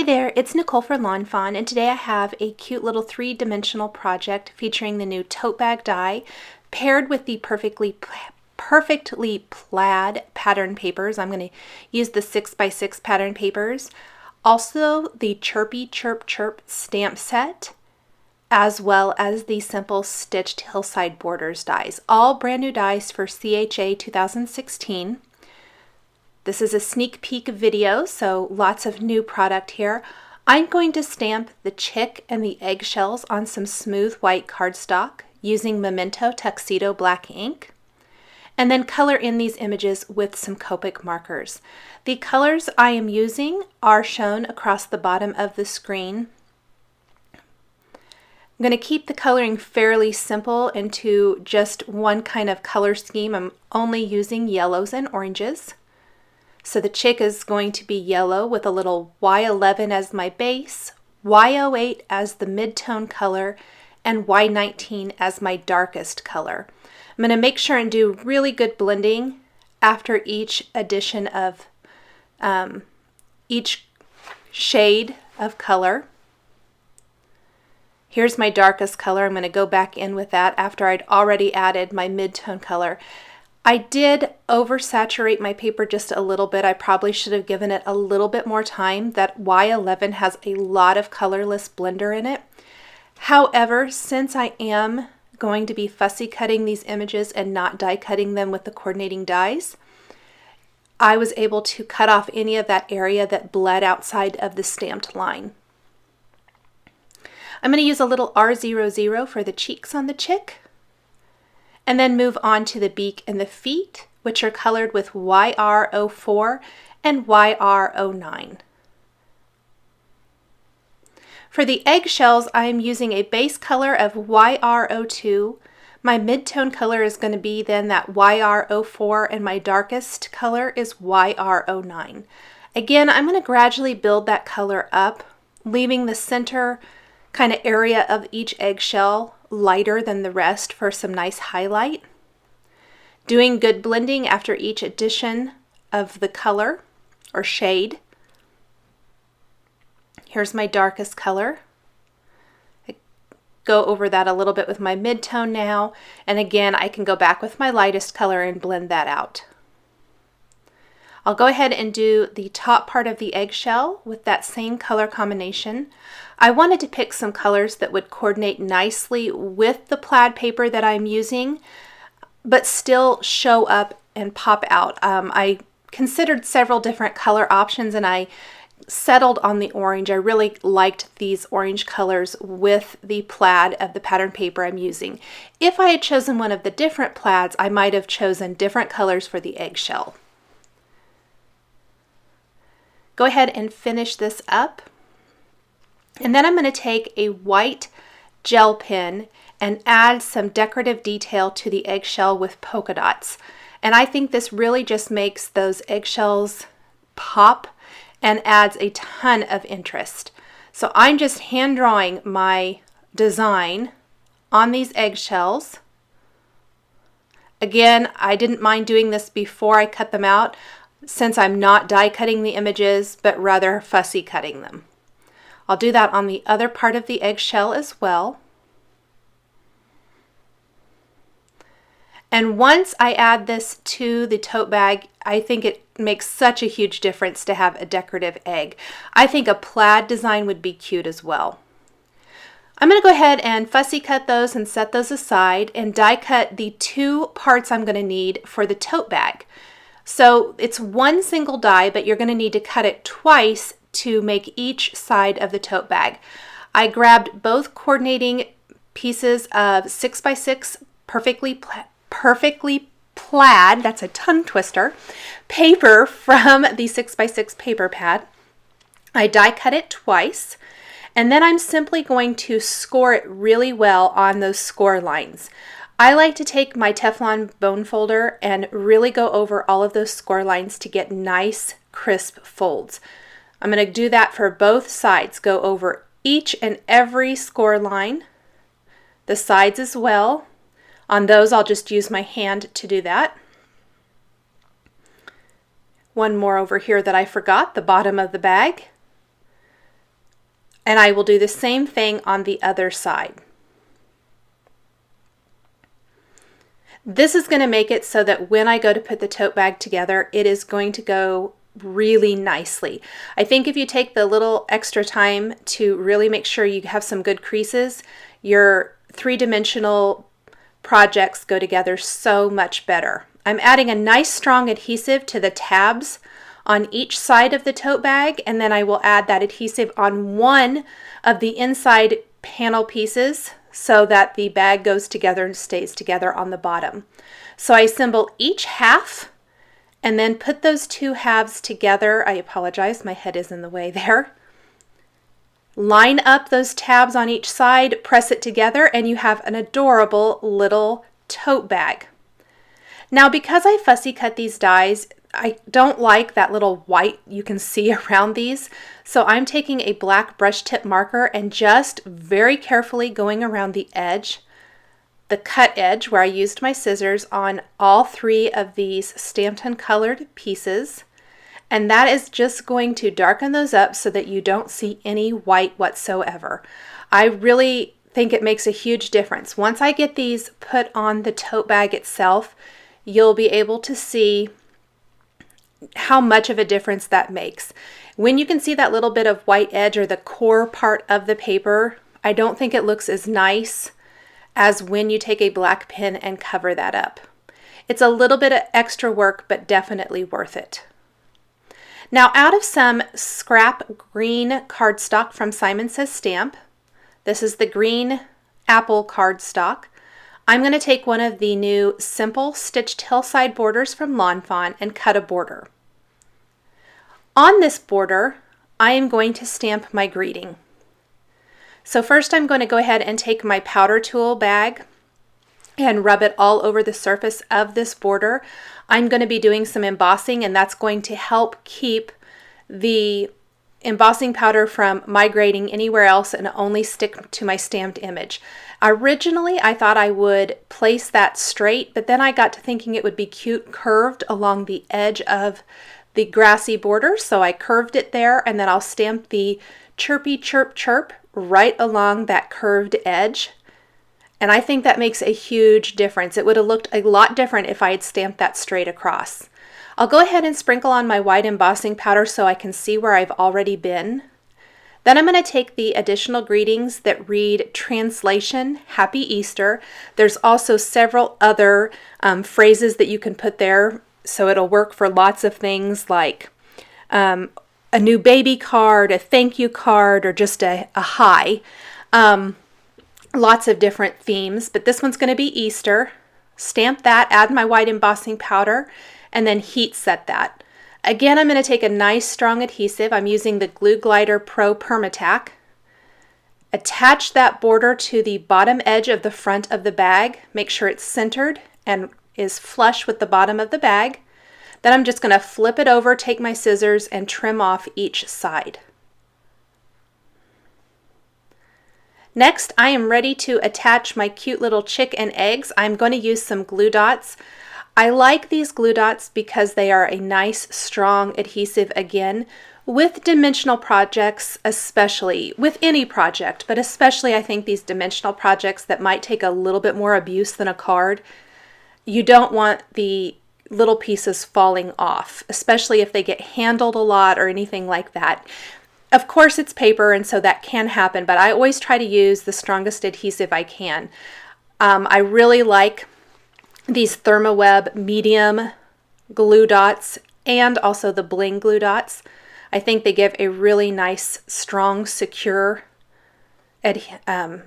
Hi there, it's Nicole for Lawn Fawn, and today I have a cute little three-dimensional project featuring the new tote bag die paired with the perfectly plaid pattern papers. I'm going to use the 6x6 pattern papers. Also the Chirpy Chirp Chirp stamp set, as well as the simple stitched hillside borders dies. All brand new dies for CHA 2016. This is a sneak peek video, so lots of new product here. I'm going to stamp the chick and the eggshells on some smooth white cardstock using Memento Tuxedo black ink, and then color in these images with some Copic markers. The colors I am using are shown across the bottom of the screen. I'm going to keep the coloring fairly simple into just one kind of color scheme. I'm only using yellows and oranges. So the chick is going to be yellow with a little Y11 as my base, Y08 as the mid-tone color, and Y19 as my darkest color. I'm going to make sure and do really good blending after each addition of each shade of color. Here's my darkest color. I'm going to go back in with that after I'd already added my mid-tone color. I did oversaturate my paper just a little bit. I probably should have given it a little bit more time. That Y11 has a lot of colorless blender in it. However, since I am going to be fussy cutting these images and not die cutting them with the coordinating dies, I was able to cut off any of that area that bled outside of the stamped line. I'm going to use a little R00 for the cheeks on the chick, and then move on to the beak and the feet, which are colored with YR04 and YR09. For the eggshells, I am using a base color of YR02. My mid-tone color is going to be then that YR04, and my darkest color is YR09. Again, I'm going to gradually build that color up, leaving the center kind of area of each eggshell lighter than the rest for some nice highlight. Doing good blending after each addition of the color or shade. Here's my darkest color. I go over that a little bit with my mid-tone now, and again I can go back with my lightest color and blend that out. I'll go ahead and do the top part of the eggshell with that same color combination. I wanted to pick some colors that would coordinate nicely with the plaid paper that I'm using, but still show up and pop out. I considered several different color options and I settled on the orange. I really liked these orange colors with the plaid of the pattern paper I'm using. If I had chosen one of the different plaids, I might have chosen different colors for the eggshell. Go ahead and finish this up. And then I'm going to take a white gel pen and add some decorative detail to the eggshell with polka dots. And I think this really just makes those eggshells pop and adds a ton of interest. So I'm just hand drawing my design on these eggshells. Again, I didn't mind doing this before I cut them out, since I'm not die cutting the images, but rather fussy cutting them. I'll do that on the other part of the eggshell as well. And once I add this to the tote bag, I think it makes such a huge difference to have a decorative egg. I think a plaid design would be cute as well. I'm going to go ahead and fussy cut those and set those aside and die cut the two parts I'm going to need for the tote bag. So it's one single die, but you're going to need to cut it twice to make each side of the tote bag. I grabbed both coordinating pieces of 6x6 perfectly plaid, that's a tongue twister, paper from the 6x6 paper pad. I die cut it twice, and then I'm simply going to score it really well on those score lines. I like to take my Teflon bone folder and really go over all of those score lines to get nice, crisp folds. I'm going to do that for both sides. Go over each and every score line, the sides as well. On those, I'll just use my hand to do that. One more over here that I forgot, the bottom of the bag. And I will do the same thing on the other side. This is going to make it so that when I go to put the tote bag together, it is going to go really nicely. I think if you take the little extra time to really make sure you have some good creases, your three-dimensional projects go together so much better. I'm adding a nice strong adhesive to the tabs on each side of the tote bag, and then I will add that adhesive on one of the inside panel pieces so that the bag goes together and stays together on the bottom. So I assemble each half and then put those two halves together. I apologize, my head is in the way there. Line up those tabs on each side, press it together, and you have an adorable little tote bag. Now, because I fussy cut these dies, I don't like that little white you can see around these, so I'm taking a black brush tip marker and just very carefully going around the edge, the cut edge where I used my scissors on all three of these stamped and colored pieces, and that is just going to darken those up so that you don't see any white whatsoever. I really think it makes a huge difference. Once I get these put on the tote bag itself, you'll be able to see how much of a difference that makes. When you can see that little bit of white edge or the core part of the paper, I don't think it looks as nice as when you take a black pen and cover that up. It's a little bit of extra work, but definitely worth it. Now, out of some scrap green cardstock from Simon Says Stamp, this is the green apple cardstock, I'm going to take one of the new simple stitched hillside borders from Lawn Fawn and cut a border. On this border, I am going to stamp my greeting. So first I'm going to go ahead and take my powder tool bag and rub it all over the surface of this border. I'm going to be doing some embossing, and that's going to help keep the embossing powder from migrating anywhere else and only stick to my stamped image. Originally, I thought I would place that straight, but then I got to thinking it would be cute curved along the edge of the grassy border, so I curved it there, and then I'll stamp the chirpy chirp chirp right along that curved edge. And I think that makes a huge difference. It would have looked a lot different if I had stamped that straight across. I'll go ahead and sprinkle on my white embossing powder so I can see where I've already been. Then I'm going to take the additional greetings that read translation, Happy Easter. There's also several other phrases that you can put there, so it'll work for lots of things like a new baby card, a thank you card, or just a hi. Lots of different themes, but this one's going to be Easter. Stamp that, add my white embossing powder, and then heat set that. Again, I'm going to take a nice strong adhesive. I'm using the Glue Glider Pro Permatac. Attach that border to the bottom edge of the front of the bag. Make sure it's centered and is flush with the bottom of the bag. Then I'm just going to flip it over, take my scissors, and trim off each side. Next, I am ready to attach my cute little chick and eggs. I'm going to use some glue dots. I like these glue dots because they are a nice, strong adhesive again with dimensional projects, especially with any project, but especially I think these dimensional projects that might take a little bit more abuse than a card. You don't want the little pieces falling off, especially if they get handled a lot or anything like that. Of course, it's paper, and so that can happen, but I always try to use the strongest adhesive I can. I really like these ThermaWeb medium glue dots and also the bling glue dots. I think they give a really nice, strong, secure, adhere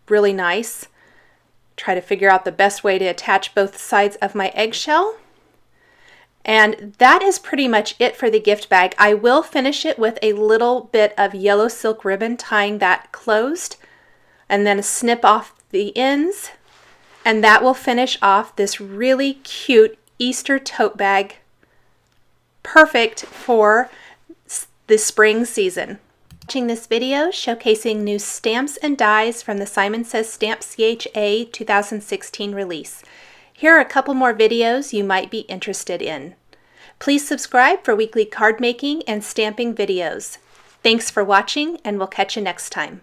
really nice. Try to figure out the best way to attach both sides of my eggshell. And that is pretty much it for the gift bag. I will finish it with a little bit of yellow silk ribbon tying that closed, and then snip off the ends, and that will finish off this really cute Easter tote bag, perfect for the spring season. Watching this video showcasing new stamps and dies from the Simon Says Stamp CHA 2016 release. Here are a couple more videos you might be interested in. Please subscribe for weekly card making and stamping videos. Thanks for watching, and we'll catch you next time.